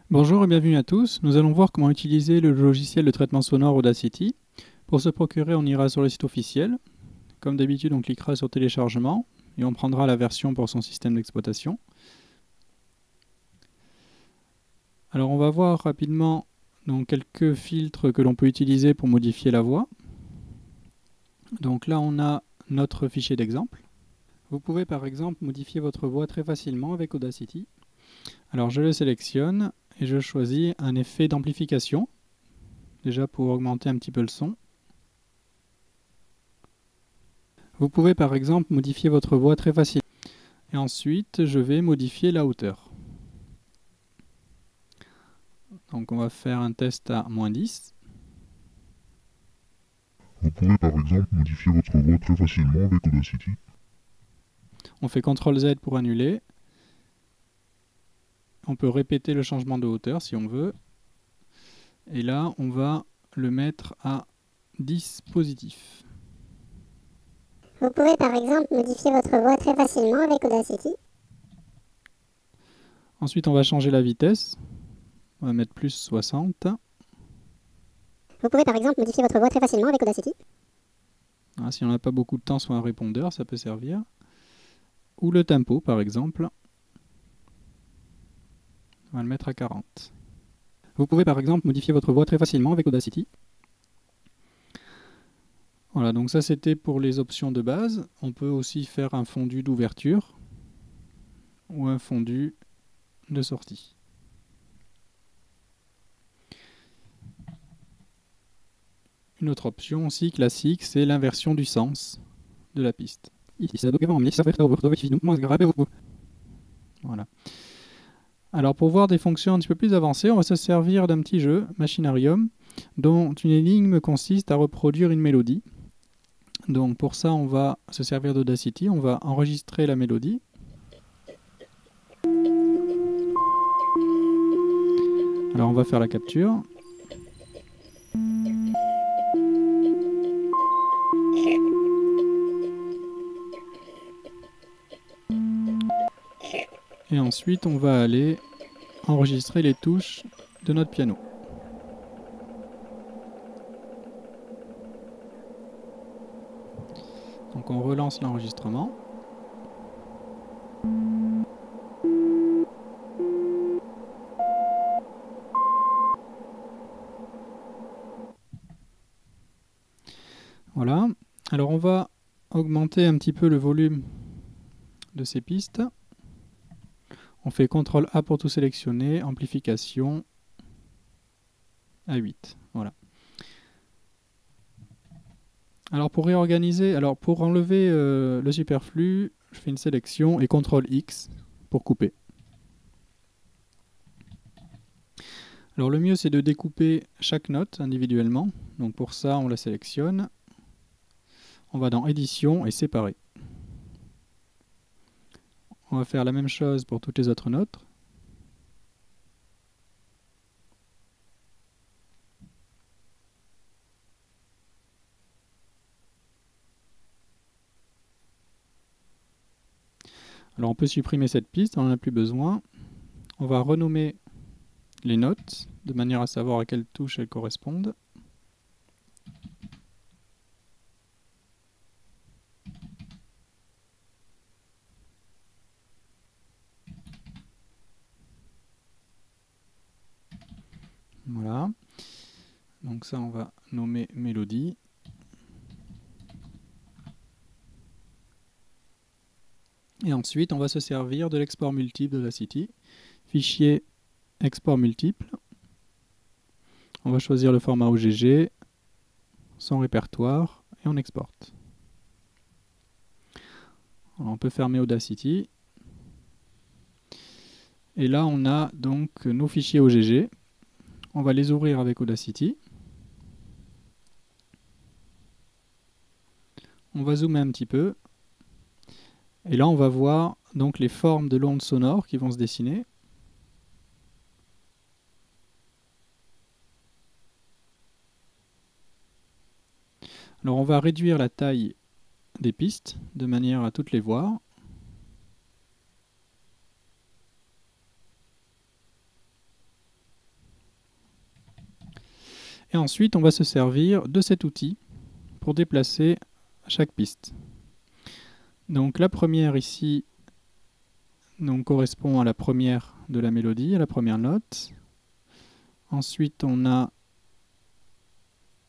Bonjour et bienvenue à tous. Nous allons voir comment utiliser le logiciel de traitement sonore Audacity. Pour se procurer, on ira sur le site officiel. Comme d'habitude, on cliquera sur téléchargement et on prendra la version pour son système d'exploitation. Alors on va voir rapidement donc, quelques filtres que l'on peut utiliser pour modifier la voix. Donc là, on a notre fichier d'exemple. Vous pouvez par exemple modifier votre voix très facilement avec Audacity. Alors je le sélectionne et je choisis un effet d'amplification, déjà pour augmenter un petit peu le son. Vous pouvez par exemple modifier votre voix très facilement. Et ensuite, je vais modifier la hauteur. Donc on va faire un test à -10. Vous pouvez par exemple modifier votre voix très facilement avec Audacity. On fait CTRL Z pour annuler. On peut répéter le changement de hauteur si on veut. Et là, on va le mettre à 10 positif. Vous pouvez par exemple modifier votre voix très facilement avec Audacity. Ensuite, on va changer la vitesse. On va mettre plus 60. Vous pouvez par exemple modifier votre voix très facilement avec Audacity. Ah, si on n'a pas beaucoup de temps sur un répondeur, ça peut servir. Ou le tempo, par exemple. On va le mettre à 40. Vous pouvez par exemple modifier votre voix très facilement avec Audacity. Voilà, donc ça c'était pour les options de base. On peut aussi faire un fondu d'ouverture ou un fondu de sortie. Une autre option aussi classique, c'est l'inversion du sens de la piste. Voilà. Alors pour voir des fonctions un petit peu plus avancées, on va se servir d'un petit jeu, Machinarium, dont une énigme consiste à reproduire une mélodie. Donc pour ça, on va se servir d'Audacity, on va enregistrer la mélodie. Alors on va faire la capture. Et ensuite, on va aller enregistrer les touches de notre piano. Donc on relance l'enregistrement. Voilà. Alors on va augmenter un petit peu le volume de ces pistes. On fait CTRL A pour tout sélectionner, amplification à 8. Voilà. Alors pour réorganiser, pour enlever le superflu, je fais une sélection et CTRL X pour couper. Alors le mieux c'est de découper chaque note individuellement. Donc pour ça on la sélectionne. On va dans édition et séparer. On va faire la même chose pour toutes les autres notes. Alors on peut supprimer cette piste, on n'en a plus besoin. On va renommer les notes de manière à savoir à quelle touche elles correspondent. Voilà. Donc ça on va nommer mélodie. Et ensuite on va se servir de l'export multiple d'Audacity. Fichier export multiple. On va choisir le format OGG, son répertoire et on exporte. Alors on peut fermer Audacity. Et là on a donc nos fichiers OGG. On va les ouvrir avec Audacity. On va zoomer un petit peu. Et là on va voir donc les formes de l'onde sonore qui vont se dessiner. Alors on va réduire la taille des pistes de manière à toutes les voir. Et ensuite, on va se servir de cet outil pour déplacer chaque piste. Donc la première ici correspond à la première de la mélodie, à la première note. Ensuite, on a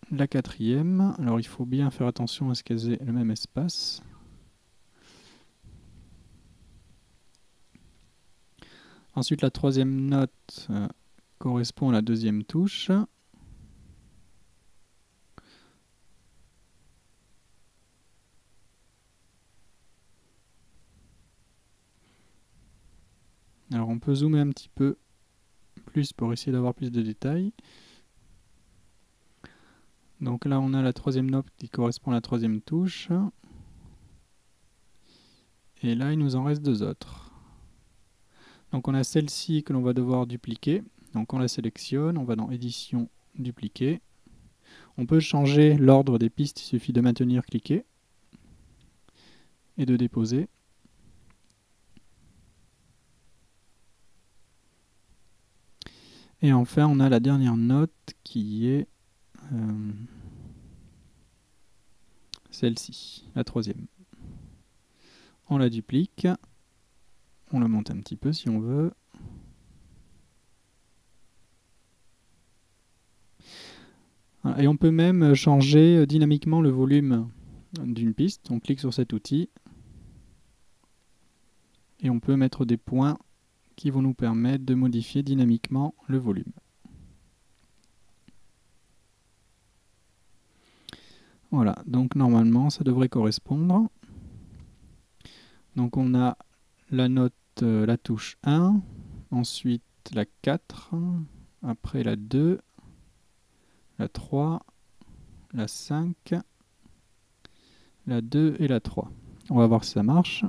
la quatrième. Alors il faut bien faire attention à ce qu'elles aient le même espace. Ensuite, la troisième note correspond à la deuxième touche. Alors on peut zoomer un petit peu plus pour essayer d'avoir plus de détails. Donc là on a la troisième note qui correspond à la troisième touche. Et là il nous en reste deux autres. Donc on a celle-ci que l'on va devoir dupliquer. Donc on la sélectionne, on va dans édition, dupliquer. On peut changer l'ordre des pistes, il suffit de maintenir, cliquer et de déposer. Et enfin, on a la dernière note qui est celle-ci, la troisième. On la duplique, on la monte un petit peu si on veut. Voilà. Et on peut même changer dynamiquement le volume d'une piste. On clique sur cet outil et on peut mettre des points qui vont nous permettre de modifier dynamiquement le volume. Voilà, donc normalement ça devrait correspondre. Donc on a la note, la touche 1, ensuite la 4, après la 2, la 3, la 5, la 2 et la 3. On va voir si ça marche.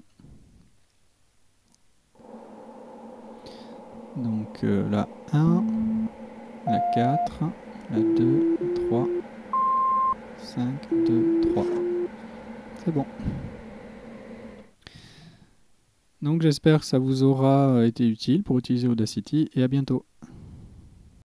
Donc la 1, la 4, la 2, 3, 5, 2, 3. C'est bon. Donc j'espère que ça vous aura été utile pour utiliser Audacity et à bientôt.